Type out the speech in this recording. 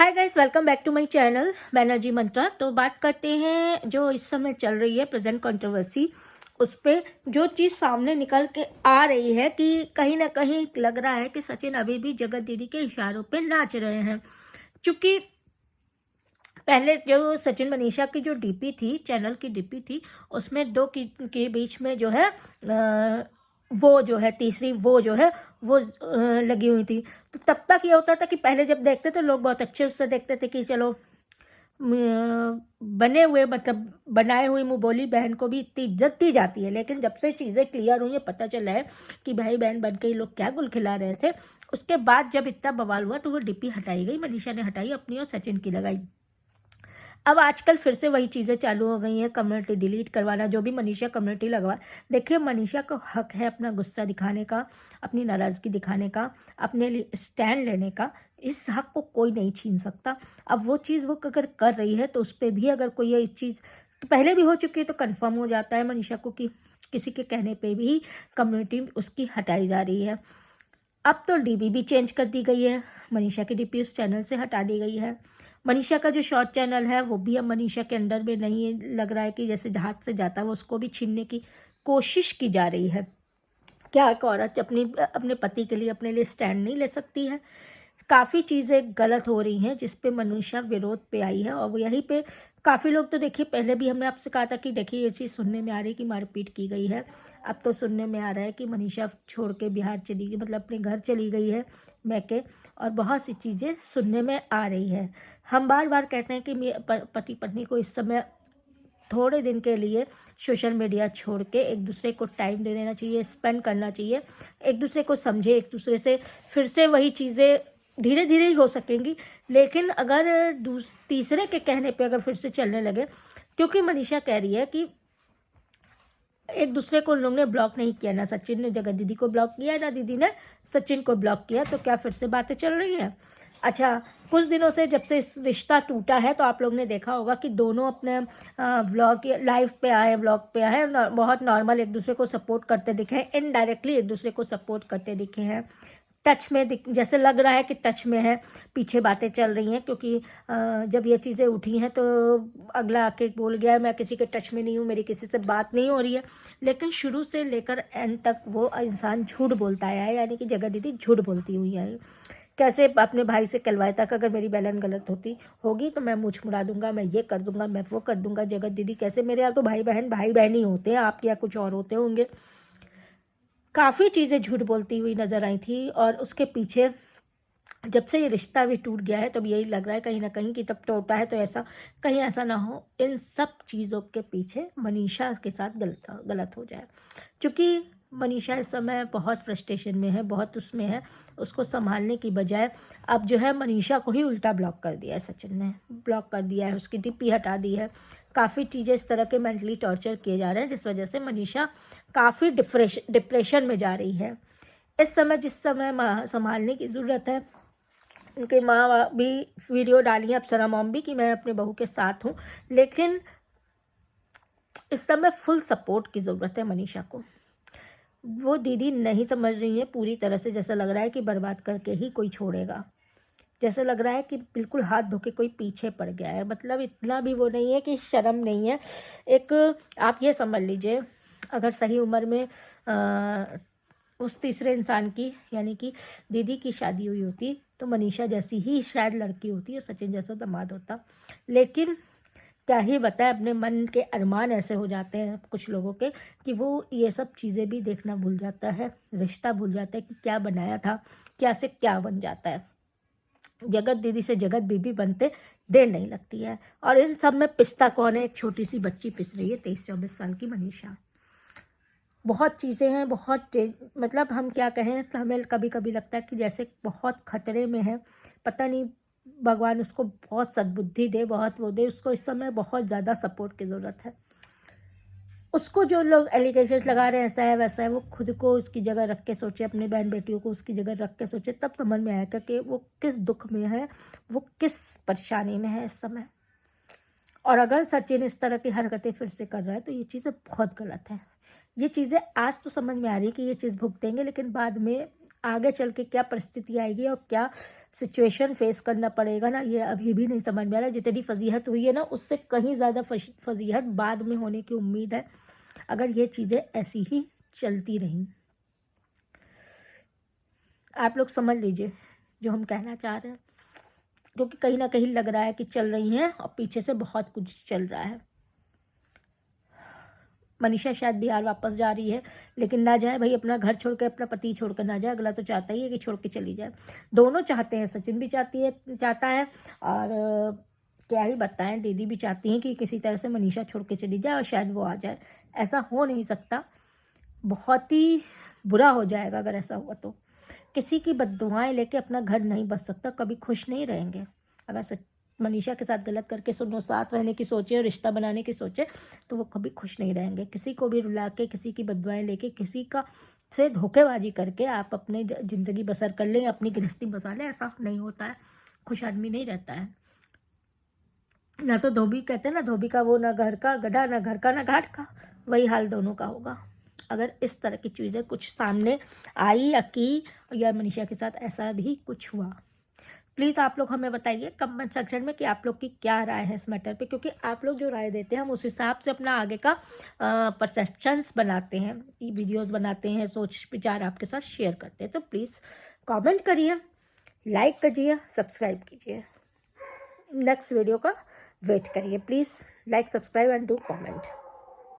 Hi guys, welcome back to my channel Banerjee Mantra. तो बात करते हैं जो इस समय चल रही है प्रेजेंट कंट्रोवर्सी, उस पे जो चीज़ सामने निकल के आ रही है कि कहीं ना कहीं लग रहा है कि सचिन अभी भी जगत दीदी के इशारों पे नाच रहे हैं। क्योंकि पहले जो सचिन मनीषा की जो डीपी थी, चैनल की डीपी थी, उसमें दो के बीच में जो है वो जो है तीसरी वो जो है वो लगी हुई थी। तो तब तक ये होता था कि पहले जब देखते थे लोग बहुत अच्छे उससे देखते थे कि चलो बने हुए मतलब बनाए हुई मुँह बोली बहन को भी इतनी इज्जत दी जाती है। लेकिन जब से चीज़ें क्लियर हुई है, पता चला है कि भाई बहन बन के ये लोग क्या गुल खिला रहे थे, उसके बाद जब इतना बवाल हुआ तो वो डीपी हटाई गई, मनीषा ने हटाई अपनी और सचिन की लगाई। अब आजकल फिर से वही चीज़ें चालू हो गई हैं, कम्युनिटी डिलीट करवाना। जो भी मनीषा कम्युनिटी लगवा, देखिए मनीषा को हक है अपना गुस्सा दिखाने का, अपनी नाराज़गी दिखाने का, अपने लिए स्टैंड लेने का। इस हक को कोई नहीं छीन सकता। अब वो चीज़ वो अगर कर रही है तो उस पर भी अगर कोई ये चीज़ तो पहले भी हो चुकी है तो कन्फर्म हो जाता है मनीषा को कि किसी के कहने पे भी कम्युनिटी उसकी हटाई जा रही है। अब तो डीपी भी चेंज कर दी गई है, मनीषा की डीपी उस चैनल से हटा दी गई है। मनीषा का जो शॉर्ट चैनल है वो भी अब मनीषा के अंडर में नहीं है। लग रहा है कि जैसे हाथ से जाता है वो उसको भी छीनने की कोशिश की जा रही है। क्या एक औरत अपने पति के लिए अपने लिए स्टैंड नहीं ले सकती है? काफ़ी चीज़ें गलत हो रही हैं जिस पे मनीषा विरोध पे आई है। और यहीं पे काफ़ी लोग तो देखिए, पहले भी हमने आपसे कहा था कि देखिए ये चीज़ सुनने में आ रही है कि मारपीट की गई है। अब तो सुनने में आ रहा है कि मनीषा छोड़ के बिहार चली गई, मतलब अपने घर चली गई है मैके। और बहुत सी चीज़ें सुनने में आ रही है। हम बार बार कहते हैं कि पति पत्नी को इस समय थोड़े दिन के लिए सोशल मीडिया छोड़ के एक दूसरे को टाइम दे देना चाहिए, स्पेंड करना चाहिए, एक दूसरे को समझे, एक दूसरे से फिर से वही चीज़ें धीरे धीरे ही हो सकेंगी। लेकिन अगर तीसरे के कहने पे अगर फिर से चलने लगे, क्योंकि मनीषा कह रही है कि एक दूसरे को उन लोगों ने ब्लॉक नहीं किया, ना सचिन ने जगत दीदी को ब्लॉक किया, ना दीदी ने सचिन को ब्लॉक किया, तो क्या फिर से बातें चल रही हैं? अच्छा, कुछ दिनों से जब से इस रिश्ता टूटा है तो आप लोग ने देखा होगा कि दोनों अपने व्लॉग लाइव पे आए, व्लॉग पे आए, बहुत नॉर्मल एक दूसरे को सपोर्ट करते दिखे हैं, इनडायरेक्टली एक दूसरे को सपोर्ट करते दिखे हैं। टच में जैसे लग रहा है कि टच में है। पीछे बातें चल रही हैं क्योंकि जब ये चीज़ें उठी हैं तो अगला आके बोल गया मैं किसी के टच में नहीं हूँ, मेरी किसी से बात नहीं हो रही है। लेकिन शुरू से लेकर एंड तक वो इंसान झूठ बोलता आया है, यानी कि जगत दीदी झूठ बोलती हुई है। कैसे अपने भाई से कहलवाया था कि अगर मेरी बहन गलत होगी तो मैं मुँह मुड़ा दूंगा, मैं ये कर दूंगा, मैं वो कर दूंगा। जगत दीदी कैसे, मेरे यहाँ तो भाई बहन ही होते हैं, आपके यहाँ कुछ और होते होंगे। काफ़ी चीज़ें झूठ बोलती हुई नज़र आई थी। और उसके पीछे जब से ये रिश्ता भी टूट गया है तब यही लग रहा है कहीं ना कहीं कि तब टूटा है तो ऐसा कहीं ऐसा ना हो इन सब चीज़ों के पीछे मनीषा के साथ गलत हो जाए। क्योंकि मनीषा इस समय बहुत फ्रस्ट्रेशन में है, बहुत उसमें है। उसको संभालने की बजाय अब जो है मनीषा को ही उल्टा ब्लॉक कर दिया है, सचिन ने ब्लॉक कर दिया है, उसकी डीपी हटा दी है। काफ़ी चीज़ें इस तरह के मेंटली टॉर्चर किए जा रहे हैं जिस वजह से मनीषा काफ़ी डिप्रेशन में जा रही है। इस समय जिस समय संभालने की ज़रूरत है, उनकी माँ भी वीडियो डाली है, अप्सरा मॉम भी, कि मैं अपने बहू के साथ हूँ। लेकिन इस समय फुल सपोर्ट की ज़रूरत है मनीषा को। वो दीदी नहीं समझ रही है पूरी तरह से, जैसा लग रहा है कि बर्बाद करके ही कोई छोड़ेगा। जैसे लग रहा है कि बिल्कुल हाथ धो के कोई पीछे पड़ गया है। मतलब इतना भी वो नहीं है कि शर्म नहीं है। एक आप ये समझ लीजिए, अगर सही उम्र में उस तीसरे इंसान की यानी कि दीदी की शादी हुई होती तो मनीषा जैसी ही शायद लड़की होती और सचिन जैसा दामाद होता। लेकिन क्या ही बताएं, अपने मन के अरमान ऐसे हो जाते हैं कुछ लोगों के कि वो ये सब चीज़ें भी देखना भूल जाता है, रिश्ता भूल जाता है कि क्या बनाया था, क्या से क्या बन जाता है। जगत दीदी से जगत बीबी बनते देर नहीं लगती है। और इन सब में पिसता कौन है? एक छोटी सी बच्ची पिस रही है, 23-24 साल की मनीषा। बहुत चीज़ें हैं, बहुत मतलब हम क्या कहें, तो हमें कभी कभी लगता है कि जैसे बहुत खतरे में है। पता नहीं, भगवान उसको बहुत सद्बुद्धि दे, बहुत वो दे। उसको इस समय बहुत ज़्यादा सपोर्ट की ज़रूरत है। उसको जो लोग एलिगेशन लगा रहे हैं ऐसा है वैसा है, वो खुद को उसकी जगह रख के सोचे, अपने बहन बेटियों को उसकी जगह रख के सोचे, तब समझ में आएगा कि वो किस दुख में है, वो किस परेशानी में है इस समय। और अगर सचिन इस तरह की हरकतें फिर से कर रहा है तो ये चीज़ें बहुत गलत है। ये चीज़ें आज तो समझ में आ रही है कि ये चीज़ भुगतेंगे, लेकिन बाद में आगे चल के क्या परिस्थिति आएगी और क्या सिचुएशन फेस करना पड़ेगा ना, ये अभी भी नहीं समझ में आ रहा। जितनी फजीहत हुई है ना, उससे कहीं ज़्यादा फजीहत बाद में होने की उम्मीद है, अगर ये चीज़ें ऐसी ही चलती रहीं। आप लोग समझ लीजिए जो हम कहना चाह रहे हैं, क्योंकि कहीं ना कहीं लग रहा है कि चल रही हैं और पीछे से बहुत कुछ चल रहा है। मनीषा शायद बिहार वापस जा रही है, लेकिन ना जाए भाई, अपना घर छोड़ के, अपना पति छोड़ कर ना जाए। अगला तो चाहता ही है कि छोड़ के चली जाए, दोनों चाहते हैं। सचिन भी चाहता है और क्या ही बताएं, दीदी भी चाहती हैं कि किसी तरह से मनीषा छोड़ के चली जाए और शायद वो आ जाए। ऐसा हो नहीं सकता, बहुत ही बुरा हो जाएगा अगर ऐसा हुआ तो। किसी की बद्दुआएं लेके अपना घर नहीं बस सकता, कभी खुश नहीं रहेंगे। अगर मनीषा के साथ गलत करके सुनो साथ रहने की सोचे और रिश्ता बनाने की सोचे, तो वो कभी खुश नहीं रहेंगे। किसी को भी रुला के, किसी की बद्दुआएं लेके, किसी का से धोखेबाजी करके आप अपनी ज़िंदगी बसर कर लें, अपनी गृहस्थी बसा लें, ऐसा नहीं होता है। खुश आदमी नहीं रहता है। ना तो धोबी कहते हैं ना, धोबी का वो ना घर का गधा, ना घर का ना घाट का, वही हाल दोनों का होगा। अगर इस तरह की चीज़ें कुछ सामने आई या की, या मनीषा के साथ ऐसा भी कुछ हुआ, प्लीज़ आप लोग हमें बताइए कमेंट सेक्शन में कि आप लोग की क्या राय है इस मैटर पे। क्योंकि आप लोग जो राय देते हैं, हम उस हिसाब से अपना आगे का परसेप्शंस बनाते हैं, वीडियोस बनाते हैं, सोच विचार आपके साथ शेयर करते हैं। तो प्लीज़ कमेंट करिए, लाइक करिए, सब्सक्राइब कीजिए। नेक्स्ट वीडियो का वेट करिए। Please like, subscribe and do comment.